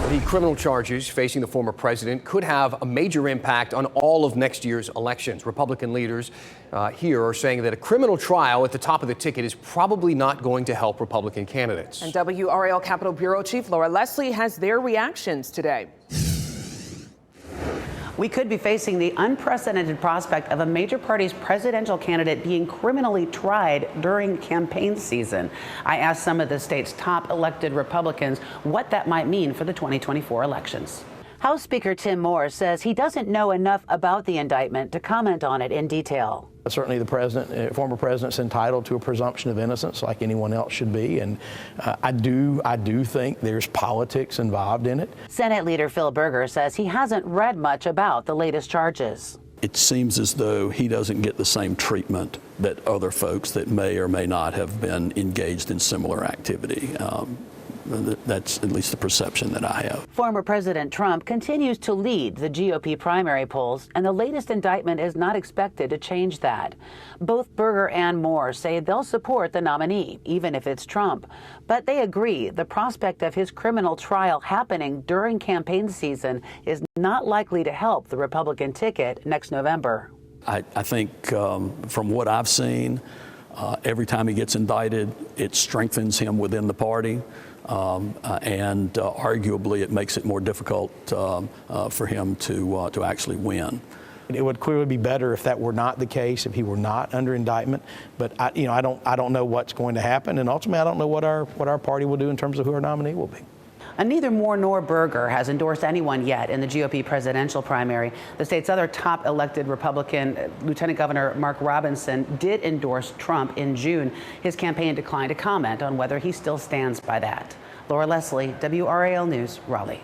The criminal charges facing the former president could have a major impact on all of next year's elections. Republican leaders here are saying that a criminal trial at the top of the ticket is probably not going to help Republican candidates. And WRAL Capitol Bureau Chief Laura Leslie has their reactions today. We could be facing the unprecedented prospect of a major party's presidential candidate being criminally tried during campaign season. I asked some of the state's top elected Republicans what that might mean for the 2024 elections. House Speaker Tim Moore says he doesn't know enough about the indictment to comment on it in detail. Certainly the former president's entitled to a presumption of innocence like anyone else should be, and I do think there's politics involved in it. Senate Leader Phil Berger says he hasn't read much about the latest charges. It seems as though he doesn't get the same treatment that other folks that may or may not have been engaged in similar activity. That's at least the perception that I have. Former President Trump continues to lead the GOP primary polls, and the latest indictment is not expected to change that. Both Berger and Moore say they'll support the nominee, even if it's Trump. But they agree the prospect of his criminal trial happening during campaign season is not likely to help the Republican ticket next November. I think from what I've seen, every time he gets indicted, it strengthens him within the party. And arguably it makes it more difficult for him to actually win. It would clearly be better if that were not the case, if he were not under indictment. But I don't know what's going to happen, and ultimately I don't know what our party will do in terms of who our nominee will be. And neither Moore nor Berger has endorsed anyone yet in the GOP presidential primary. The state's other top elected Republican, Lieutenant Governor Mark Robinson, did endorse Trump in June. His campaign declined to comment on whether he still stands by that. Laura Leslie, WRAL News, Raleigh.